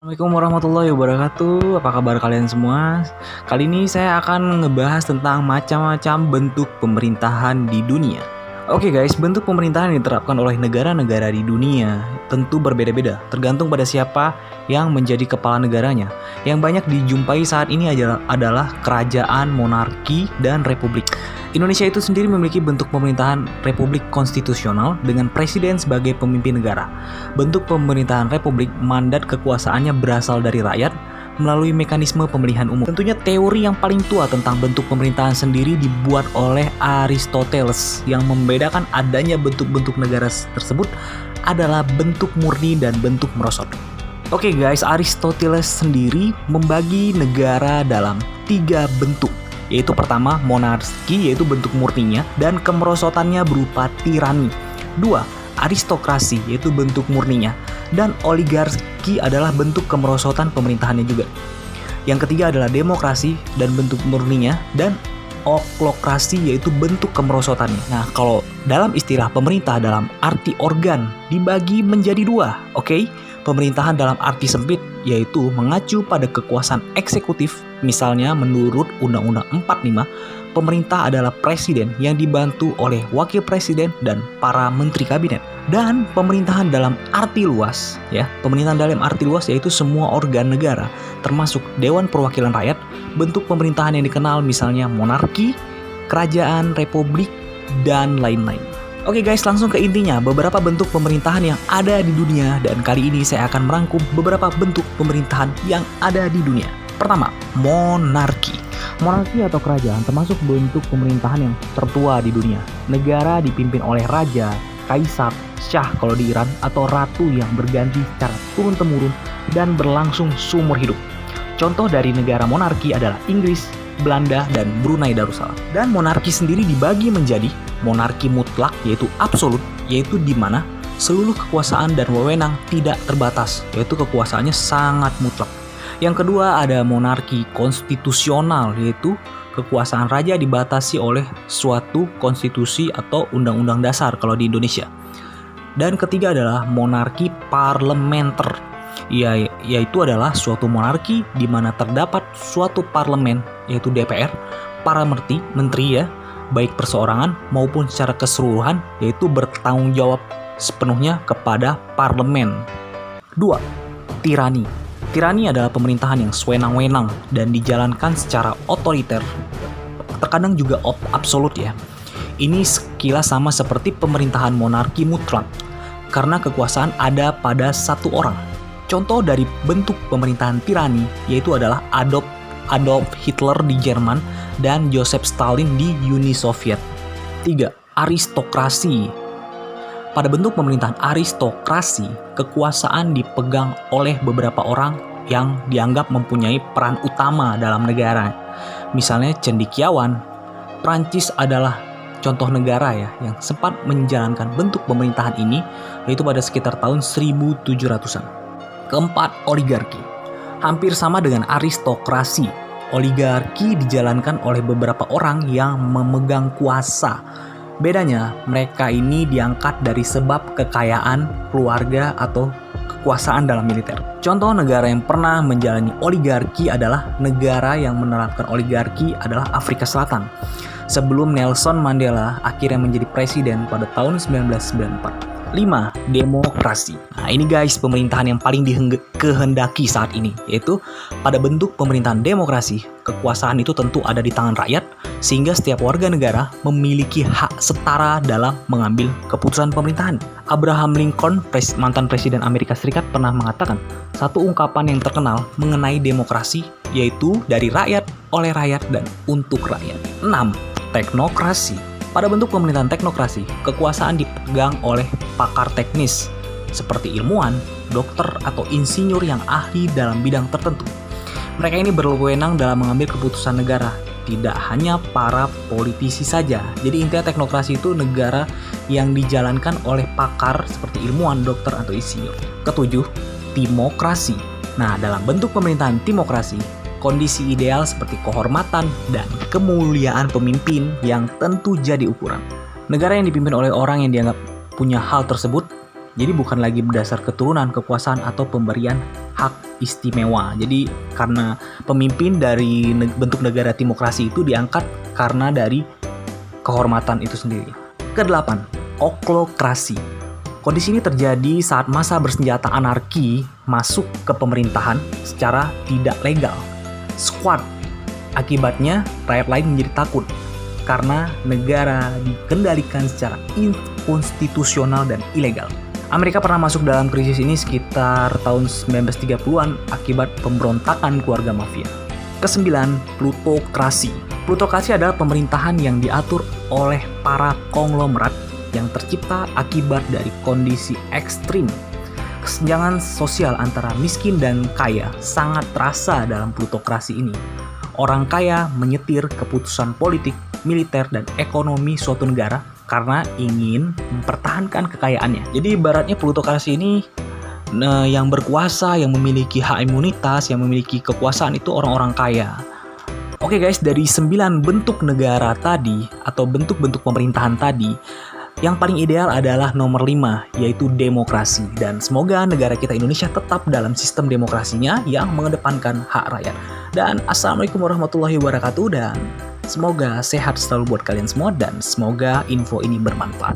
Assalamualaikum warahmatullahi wabarakatuh. Apa kabar kalian semua? Kali ini saya akan ngebahas tentang macam-macam bentuk pemerintahan di dunia. Oke guys, bentuk pemerintahan yang diterapkan oleh negara-negara di dunia tentu berbeda-beda, tergantung pada siapa yang menjadi kepala negaranya. Yang banyak dijumpai saat ini adalah kerajaan, monarki, dan republik. Indonesia itu sendiri memiliki bentuk pemerintahan republik konstitusional dengan presiden sebagai pemimpin negara. Bentuk pemerintahan republik, mandat kekuasaannya berasal dari rakyat melalui mekanisme pemilihan umum. Tentunya teori yang paling tua tentang bentuk pemerintahan sendiri dibuat oleh Aristoteles yang membedakan adanya bentuk-bentuk negara tersebut adalah bentuk murni dan bentuk merosot. Oke guys, Aristoteles sendiri membagi negara dalam 3 bentuk, yaitu pertama monarki, yaitu bentuk murninya dan kemerosotannya berupa tirani. 2. Aristokrasi, yaitu bentuk murninya, dan oligarki adalah bentuk kemerosotan pemerintahannya juga. Yang ketiga adalah demokrasi dan bentuk murninya, dan oklokrasi, yaitu bentuk kemerosotannya. Nah, kalau dalam istilah pemerintah dalam arti organ dibagi menjadi 2, oke? Pemerintahan dalam arti sempit, yaitu mengacu pada kekuasaan eksekutif. Misalnya menurut Undang-Undang 45, pemerintah adalah presiden yang dibantu oleh wakil presiden dan para menteri kabinet. Dan pemerintahan dalam arti luas, pemerintahan dalam arti luas yaitu semua organ negara, termasuk Dewan Perwakilan Rakyat, bentuk pemerintahan yang dikenal misalnya monarki, kerajaan, republik, dan lain-lain. Oke guys, langsung ke intinya, beberapa bentuk pemerintahan yang ada di dunia, dan kali ini saya akan merangkum beberapa bentuk pemerintahan yang ada di dunia. Pertama, monarki. Monarki atau kerajaan termasuk bentuk pemerintahan yang tertua di dunia. Negara dipimpin oleh raja, kaisar, syah kalau di Iran, atau ratu yang berganti secara turun-temurun dan berlangsung seumur hidup. Contoh dari negara monarki adalah Inggris, Belanda, dan Brunei Darussalam. Dan monarki sendiri dibagi menjadi monarki mutlak, yaitu absolut, yaitu di mana seluruh kekuasaan dan wewenang tidak terbatas, yaitu kekuasaannya sangat mutlak. Yang kedua ada monarki konstitusional, yaitu kekuasaan raja dibatasi oleh suatu konstitusi atau undang-undang dasar kalau di Indonesia. Dan ketiga adalah monarki parlementer, yaitu adalah suatu monarki di mana terdapat suatu parlemen, yaitu DPR, para menteri baik perseorangan maupun secara keseluruhan, yaitu bertanggung jawab sepenuhnya kepada parlemen. 2. Tirani. Tirani adalah pemerintahan yang sewenang-wenang dan dijalankan secara otoriter, terkadang juga absolut ya. Ini sekilas sama seperti pemerintahan monarki mutlak, karena kekuasaan ada pada satu orang. Contoh dari bentuk pemerintahan tirani yaitu adalah Adolf Hitler di Jerman dan Joseph Stalin di Uni Soviet. 3. Aristokrasi. Pada bentuk pemerintahan aristokrasi, kekuasaan dipegang oleh beberapa orang yang dianggap mempunyai peran utama dalam negara. Misalnya cendekiawan. Prancis adalah contoh negara yang sempat menjalankan bentuk pemerintahan ini, yaitu pada sekitar tahun 1700-an. Keempat, oligarki. Hampir sama dengan aristokrasi, oligarki dijalankan oleh beberapa orang yang memegang kuasa. Bedanya, mereka ini diangkat dari sebab kekayaan, keluarga, atau kekuasaan dalam militer. Contoh negara yang pernah menjalani oligarki adalah negara yang menerapkan oligarki adalah Afrika Selatan. Sebelum Nelson Mandela akhirnya menjadi presiden pada tahun 1994. 5. Demokrasi. Nah ini guys pemerintahan yang paling dikehendaki saat ini, yaitu pada bentuk pemerintahan demokrasi, kekuasaan itu tentu ada di tangan rakyat, sehingga setiap warga negara memiliki hak setara dalam mengambil keputusan pemerintahan. Abraham Lincoln, mantan presiden Amerika Serikat, pernah mengatakan satu ungkapan yang terkenal mengenai demokrasi, yaitu dari rakyat, oleh rakyat, dan untuk rakyat. 6. Teknokrasi. Pada bentuk pemerintahan teknokrasi, kekuasaan dipegang oleh pakar teknis seperti ilmuwan, dokter, atau insinyur yang ahli dalam bidang tertentu. Mereka ini berwenang dalam mengambil keputusan negara, tidak hanya para politisi saja. Jadi intinya teknokrasi itu negara yang dijalankan oleh pakar seperti ilmuwan, dokter, atau insinyur. 7. Timokrasi. Nah, dalam bentuk pemerintahan timokrasi, kondisi ideal seperti kehormatan dan kemuliaan pemimpin yang tentu jadi ukuran. Negara yang dipimpin oleh orang yang dianggap punya hal tersebut Jadi bukan lagi berdasar keturunan, kekuasaan, atau pemberian hak istimewa. Jadi karena pemimpin dari bentuk negara demokrasi itu diangkat karena dari kehormatan itu sendiri. Kedelapan, oklokrasi. Kondisi ini terjadi saat massa bersenjata anarki masuk ke pemerintahan secara tidak legal. Squad. Akibatnya, rakyat lain menjadi takut karena negara dikendalikan secara inkonstitusional dan ilegal. Amerika pernah masuk dalam krisis ini sekitar tahun 1930-an akibat pemberontakan keluarga mafia. Kesembilan, plutokrasi. Plutokrasi adalah pemerintahan yang diatur oleh para konglomerat yang tercipta akibat dari kondisi ekstrim. Kesenjangan sosial antara miskin dan kaya sangat terasa dalam plutokrasi ini. Orang kaya menyetir keputusan politik, militer, dan ekonomi suatu negara karena ingin mempertahankan kekayaannya. Jadi ibaratnya plutokrasi ini yang berkuasa, yang memiliki hak imunitas, yang memiliki kekuasaan itu orang-orang kaya. Oke guys, dari 9 bentuk negara tadi atau bentuk-bentuk pemerintahan tadi, yang paling ideal adalah nomor 5, yaitu demokrasi. Dan semoga negara kita Indonesia tetap dalam sistem demokrasinya yang mengedepankan hak rakyat. Dan assalamualaikum warahmatullahi wabarakatuh, dan semoga sehat selalu buat kalian semua, dan semoga info ini bermanfaat.